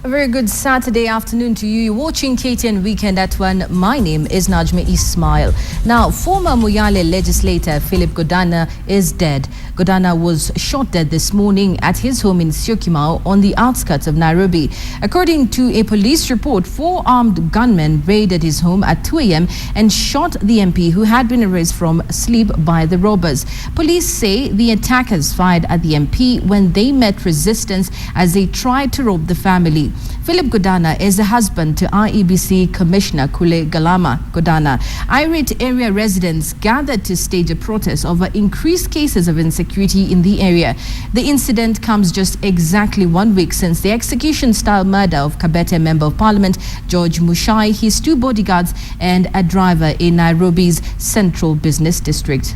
A very good Saturday afternoon to you. You're watching KTN Weekend at 1. My name is Najmi Ismail. Now, former Moyale legislator Phillip Godana is dead. Godana was shot dead this morning at his home in Syokimau on the outskirts of Nairobi. According to a police report, 4 armed gunmen raided his home at 2 a.m. and shot the MP who had been erased from sleep by the robbers. Police say the attackers fired at the MP when they met resistance as they tried to rob the family. Phillip Godana is the husband to IEBC Commissioner Kule Godana. Irate area residents gathered to stage a protest over increased cases of insecurity in the area. The incident comes just exactly 1 week since the execution-style murder of Kabete Member of Parliament George Mushai, his 2 bodyguards and a driver in Nairobi's Central Business District.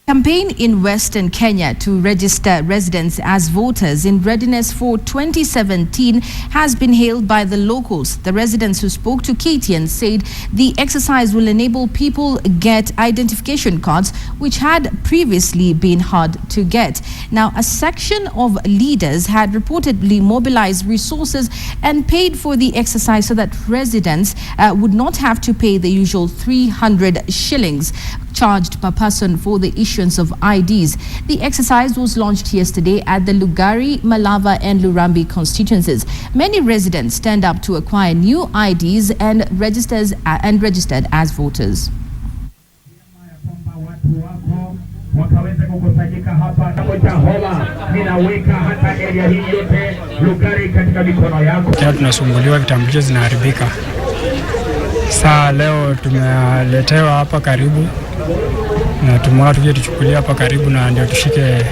Campaign in Western Kenya to register residents as voters in readiness for 2017 has been hailed by the locals. The residents who spoke to KTN said the exercise will enable people get identification cards, which had previously been hard to get. Now, a section of leaders had reportedly mobilized resources and paid for the exercise so that residents would not have to pay the usual 300 shillings charged per person for the issuance of IDs. The exercise was launched yesterday at the Lugari, Malava and Lurambi constituencies. Many residents turned up to acquire new IDs and registered as voters. Tunasumbuliwa, vitambulisho zinaharibika. Saa leo tumeletewa hapa karibu na tumeona tuje tuchukulia hapa karibu na ndio tushike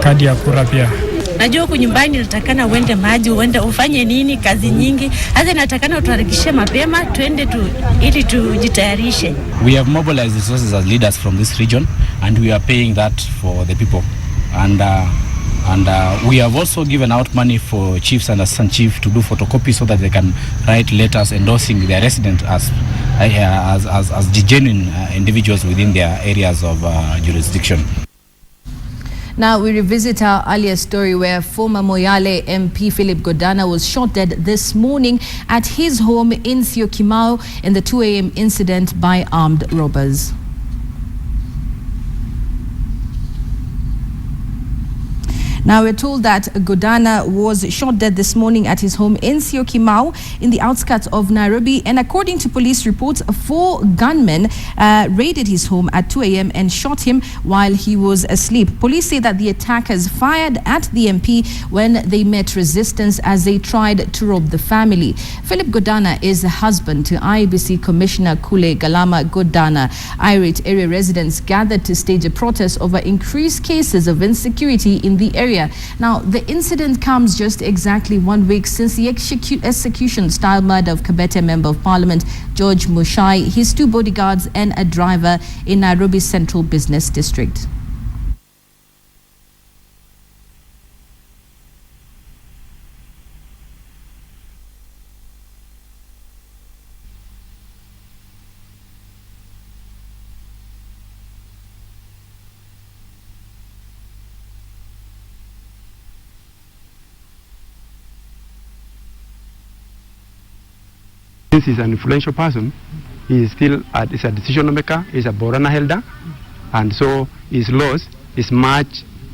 kadi ya kura pia. Najua huko nyumbani natakana uende maji, uende ufanye nini, kazi nyingi. Hata natakana utuharikishe mapema tuende ili tujitayarishe. We have mobilized resources as leaders from this region and we are paying that for the people. And we have also given out money for chiefs and assistant chief to do photocopies so that they can write letters endorsing their residents as genuine individuals within their areas of jurisdiction. Now we revisit our earlier story where former Moyale MP Phillip Godana was shot dead this morning at his home in Syokimau in the 2 a.m. incident by armed robbers. Now we're told that Godana was shot dead this morning at his home in Syokimau in the outskirts of Nairobi, and according to police reports, 4 gunmen raided his home at 2 a.m. and shot him while he was asleep. Police say that the attackers fired at the MP when they met resistance as they tried to rob the family. Phillip Godana is the husband to IEBC Commissioner Kule Godana. Irate area residents gathered to stage a protest over increased cases of insecurity in the area. Now, the incident comes just exactly 1 week since the execution-style murder of Kabete Member of Parliament George Mushai, his 2 bodyguards and a driver in Nairobi's Central Business District. Since he's an influential person, he is still a decision maker, he's a Borana elder, and so his laws is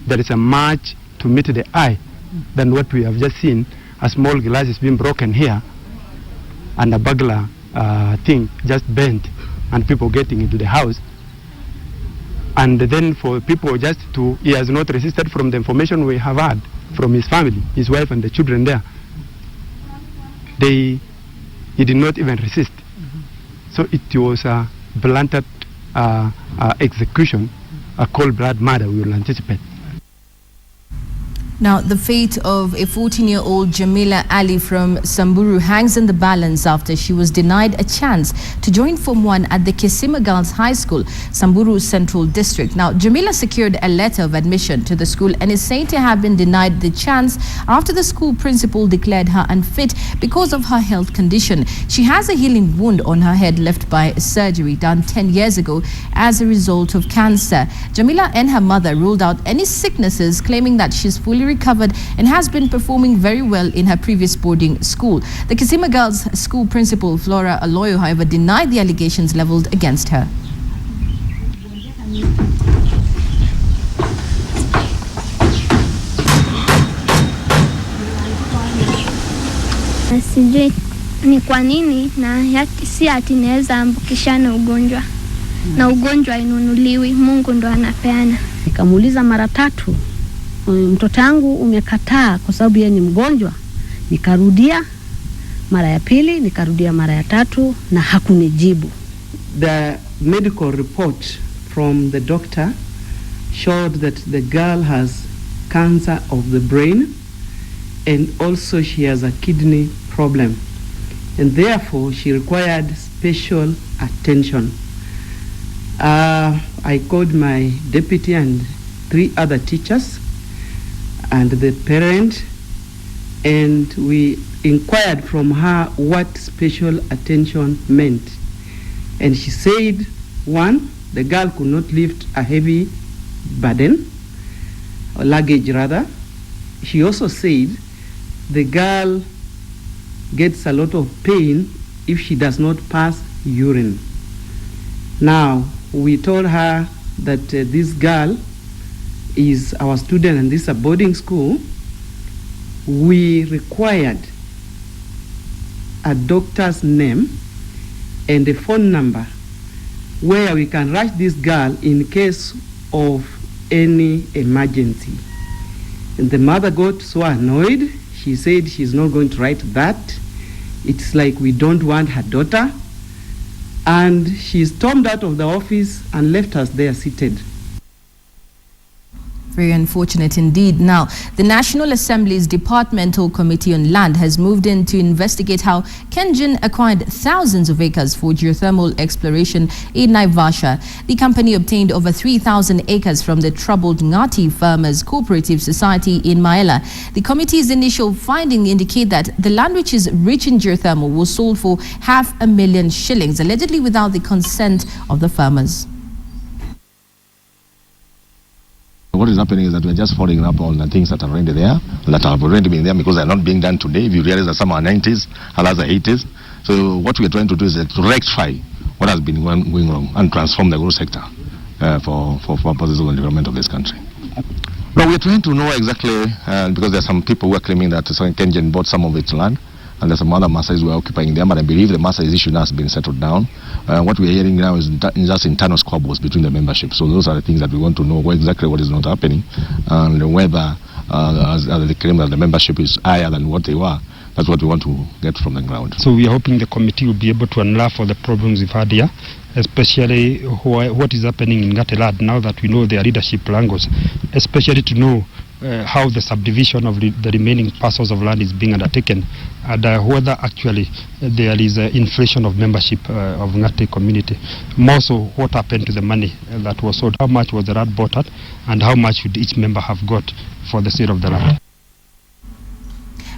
there is a much to meet the eye than what we have just seen. A small glass is being broken here, and a burglar thing just bent, and people getting into the house. And then for people he has not resisted from the information we have had from his family, his wife and the children there. He did not even resist. So it was a blunted execution, a cold blood murder we will anticipate. Now, the fate of a 14-year-old Jamila Ali from Samburu hangs in the balance after she was denied a chance to join Form 1 at the Kisima Girls High School, Samburu Central District. Now, Jamila secured a letter of admission to the school and is said to have been denied the chance after the school principal declared her unfit because of her health condition. She has a healing wound on her head left by surgery done 10 years ago as a result of cancer. Jamila and her mother ruled out any sicknesses, claiming that she's fully recovered and has been performing very well in her previous boarding school. The Kisima Girls School principal, Flora Aloyo, however, denied the allegations leveled against her. Sijui ni kwa nini na si ati naweza ambukishana ugonjwa na ugonjwa inunuliwi, Mungu ndo anapeana. Nikamuuliza mara 3, mtoto wangu umekataa kwa sababu yeye ni mgonjwa. Nikarudia mara ya 2, nikarudia mara ya 3 na hakunijibu. The medical report from the doctor showed that the girl has cancer of the brain and also she has a kidney problem, and therefore she required special attention. I called my deputy and 3 other teachers and the parent, and we inquired from her what special attention meant. And she said, 1, the girl could not lift a heavy burden, or luggage rather. She also said the girl gets a lot of pain if she does not pass urine. Now, we told her that this girl is our student and this is a boarding school. We required a doctor's name and a phone number where we can rush this girl in case of any emergency. And the mother got so annoyed, she said she's not going to write that. It's like we don't want her daughter. And she stormed out of the office and left us there seated. Very unfortunate indeed. Now, the National Assembly's Departmental Committee on Land has moved in to investigate how Kengen acquired thousands of acres for geothermal exploration in Naivasha. The company obtained over 3,000 acres from the troubled Ngati Farmers Cooperative Society in Maela. The committee's initial findings indicate that the land, which is rich in geothermal, was sold for $500,000 shillings, allegedly without the consent of the farmers. What is happening is that we're just following up on the things that are already there, that have already been there, because they're not being done today. If you realize that some are 90s, others are 80s. So what we're trying to do is to rectify what has been going wrong and transform the agro sector for purposes of the development of this country. No, we're trying to know exactly, because there are some people who are claiming that Kengen bought some of its land, and there's some other Maasais who are occupying them, but I believe the Maasais issue now has been settled down. What we're hearing now is just internal squabbles between the membership. So those are the things that we want to know, exactly what is not happening, and whether as they claim that the membership is higher than what they were. That's what we want to get from the ground. So we are hoping the committee will be able to unravel all the problems we've had here, especially what is happening in Gatelad now that we know their leadership wrangles, especially to know how the subdivision of the remaining parcels of land is being undertaken, and whether actually there is inflation of membership of Ngati community. More so, what happened to the money that was sold, how much was the land bought at, and how much should each member have got for the sale of the land.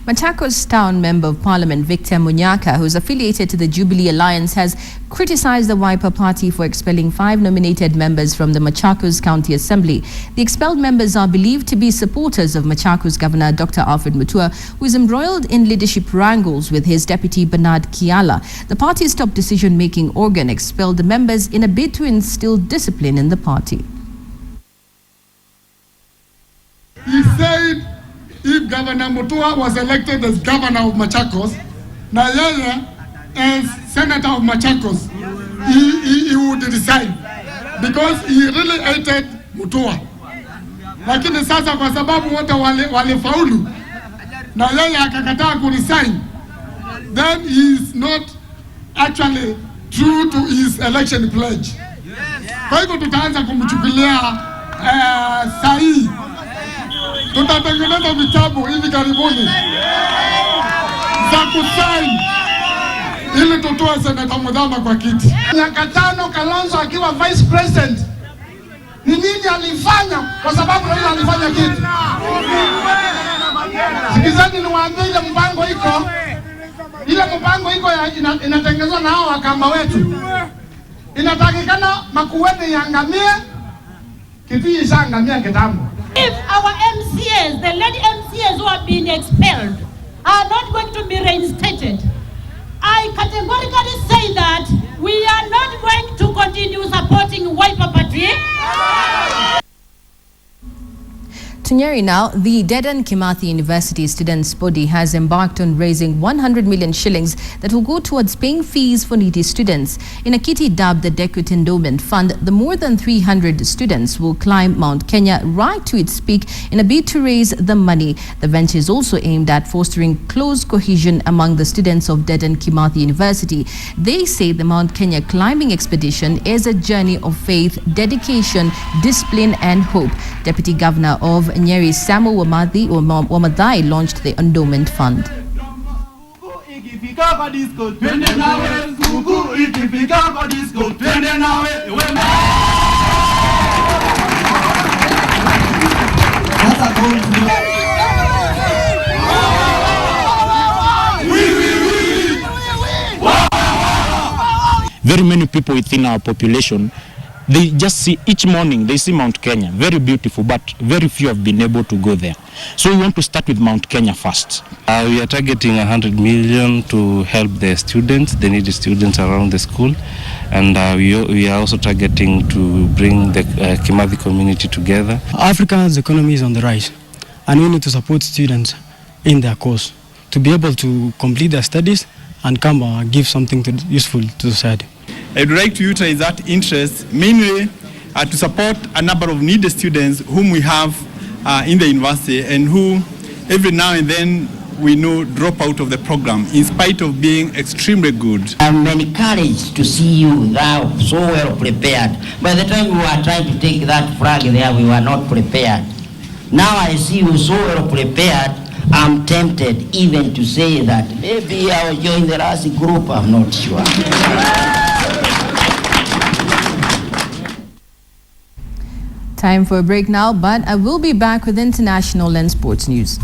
Machakos Town Member of Parliament Victor Munyaka, who is affiliated to the Jubilee Alliance, has criticized the Wiper Party for expelling 5 nominated members from the Machakos County Assembly. The expelled members are believed to be supporters of Machakos Governor Dr. Alfred Mutua, who is embroiled in leadership wrangles with his deputy Bernard Kiala. The party's top decision-making organ expelled the members in a bid to instill discipline in the party. He said if Governor Mutua was elected as governor of Machakos, na yeye as senator of Machakos, he would resign because he really hated Mutua. Lakini sasa kwa sababu wote walifaulu na yeye akakataa kuresign, then he is not actually true to his election pledge. Kwa hivyo tutaanza kumchukulia sahihi Tutatengeneza vitabu hivi karibuni za kusaini ili tutoe Seneta Mudhama kwa kiti. Miaka 5 Kalonzo akiwa vice president, ni nini alifanya? Kwa sababu Raila alifanya kitu. Sikizani niwaambie, ile mpango iko, inatengenezwa na hao wakamba wetu. Inatakikana Makueni yangamie, Kitui ishangamia kitambo. If our MCAs, the lady MCAs who have been expelled, are not going to be reinstated, I categorically say that we are not going to continue supporting Wiper Party. To Nyeri now, the Dedan Kimathi University Students' Body has embarked on raising 100 million shillings that will go towards paying fees for needy students. In a kitty dubbed the Deputy Endowment Fund, the more than 300 students will climb Mount Kenya right to its peak in a bid to raise the money. The venture is also aimed at fostering close cohesion among the students of Dedan Kimathi University. They say the Mount Kenya climbing expedition is a journey of faith, dedication, discipline and hope. Deputy Governor of Nyeri Samuel Wamadhai launched the endowment fund. Very many people within our population, they just see each morning, they see Mount Kenya, very beautiful, but very few have been able to go there. So we want to start with Mount Kenya first. We are targeting 100 million to help the students, the needy students around the school. And we are also targeting to bring the Kimathi community together. Africa's economy is on the rise, and we need to support students in their course to be able to complete their studies and come give something useful to society. I'd like to utilize that interest mainly to support a number of needy students whom we have in the university and who every now and then we know drop out of the program in spite of being extremely good. I'm encouraged to see you now so well prepared. By the time we were trying to take that flag there, we were not prepared. Now I see you so well prepared, I'm tempted even to say that maybe I'll join the Rasi group, I'm not sure. Time for a break now, but I will be back with international and sports news.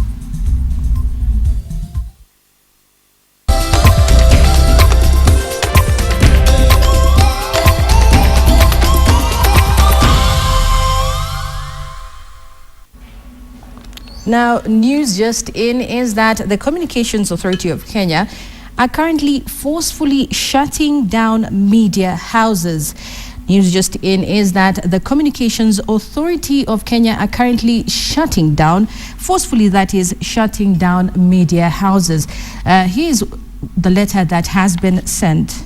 Now, news just in is that the Communications Authority of Kenya are currently forcefully shutting down media houses. News just in is that the Communications Authority of Kenya are currently shutting down, forcefully that is, shutting down media houses. Here's the letter that has been sent.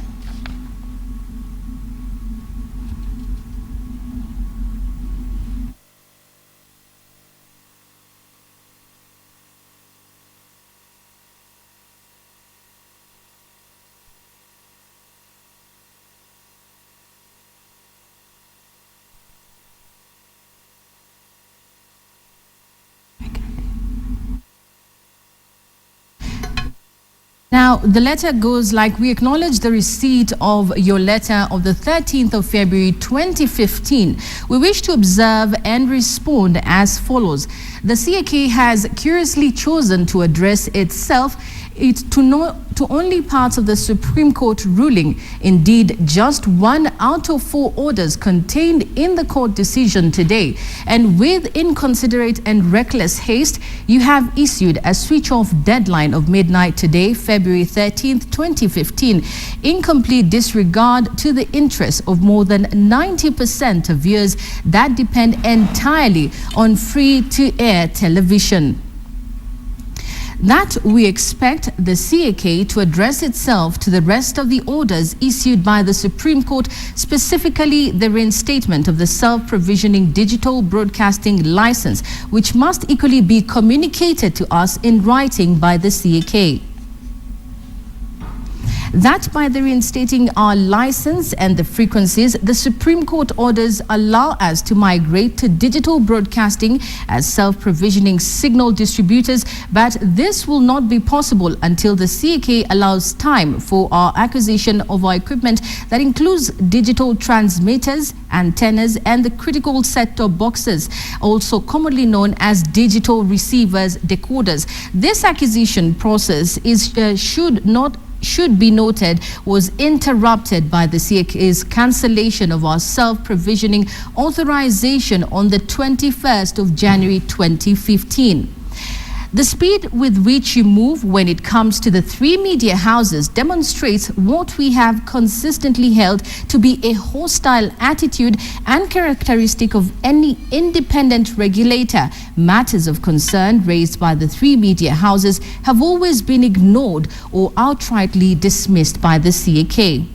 Now, the letter goes like, we acknowledge the receipt of your letter of the 13th of February 2015. We wish to observe and respond as follows. The CAK has curiously chosen to address itself to only parts of the Supreme Court ruling. Indeed, just 1 out of 4 orders contained in the court decision today. And with inconsiderate and reckless haste, you have issued a switch-off deadline of midnight today, February 13th, 2015, in complete disregard to the interests of more than 90% of viewers that depend entirely on free-to-air television. That we expect the CAK to address itself to the rest of the orders issued by the Supreme Court, specifically the reinstatement of the self-provisioning digital broadcasting license, which must equally be communicated to us in writing by the CAK. That by the reinstating our license and the frequencies, the Supreme Court orders allow us to migrate to digital broadcasting as self-provisioning signal distributors, but this will not be possible until the CAK allows time for our acquisition of our equipment that includes digital transmitters, antennas and the critical set-top boxes, also commonly known as digital receivers, decoders. This acquisition process should be noted was interrupted by the CAK's cancellation of our self-provisioning authorization on the 21st of January 2015. The speed with which you move when it comes to the three media houses demonstrates what we have consistently held to be a hostile attitude and characteristic of any independent regulator. Matters of concern raised by the three media houses have always been ignored or outrightly dismissed by the CAK.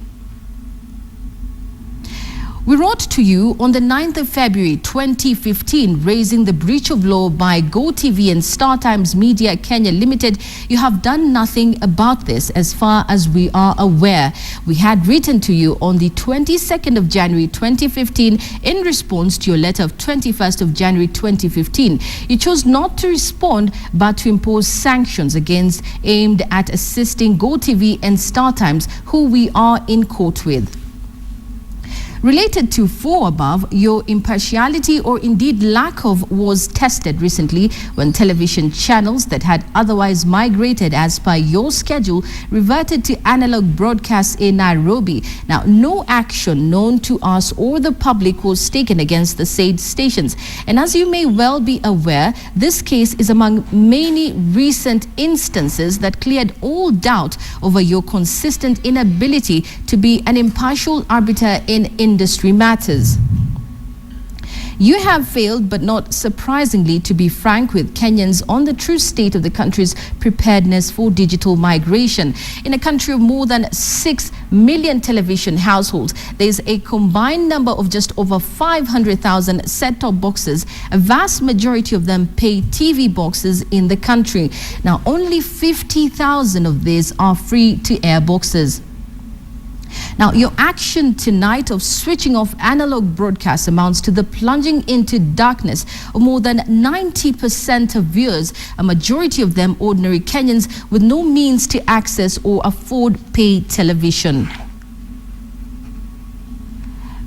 We wrote to you on the 9th of February 2015 raising the breach of law by GoTV and StarTimes Media Kenya Limited. You have done nothing about this as far as we are aware. We had written to you on the 22nd of January 2015 in response to your letter of 21st of January 2015. You chose not to respond but to impose sanctions aimed at assisting GoTV and StarTimes, who we are in court with. Related to 4 above, your impartiality or indeed lack of was tested recently when television channels that had otherwise migrated as per your schedule reverted to analog broadcasts in Nairobi. Now, no action known to us or the public was taken against the said stations. And as you may well be aware, this case is among many recent instances that cleared all doubt over your consistent inability to be an impartial arbiter in industry matters. You have failed, but not surprisingly, to be frank with Kenyans on the true state of the country's preparedness for digital migration. In a country of more than 6 million television households, there is a combined number of just over 500,000 set-top boxes, a vast majority of them pay TV boxes in the country. Now, only 50,000 of these are free-to-air boxes. Now, your action tonight of switching off analog broadcasts amounts to the plunging into darkness of more than 90% of viewers, a majority of them ordinary Kenyans with no means to access or afford paid television.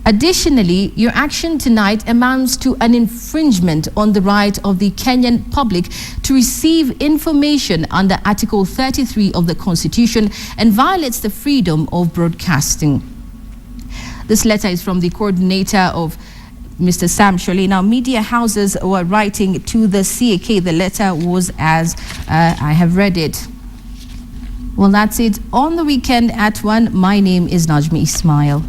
Additionally, your action tonight amounts to an infringement on the right of the Kenyan public to receive information under Article 33 of the Constitution and violates the freedom of broadcasting. This letter is from the coordinator of Mr. Sam Shirley. Now, media houses were writing to the CAK. The letter was as I have read it. Well, that's it on the weekend at 1. My name is Najmi Ismail.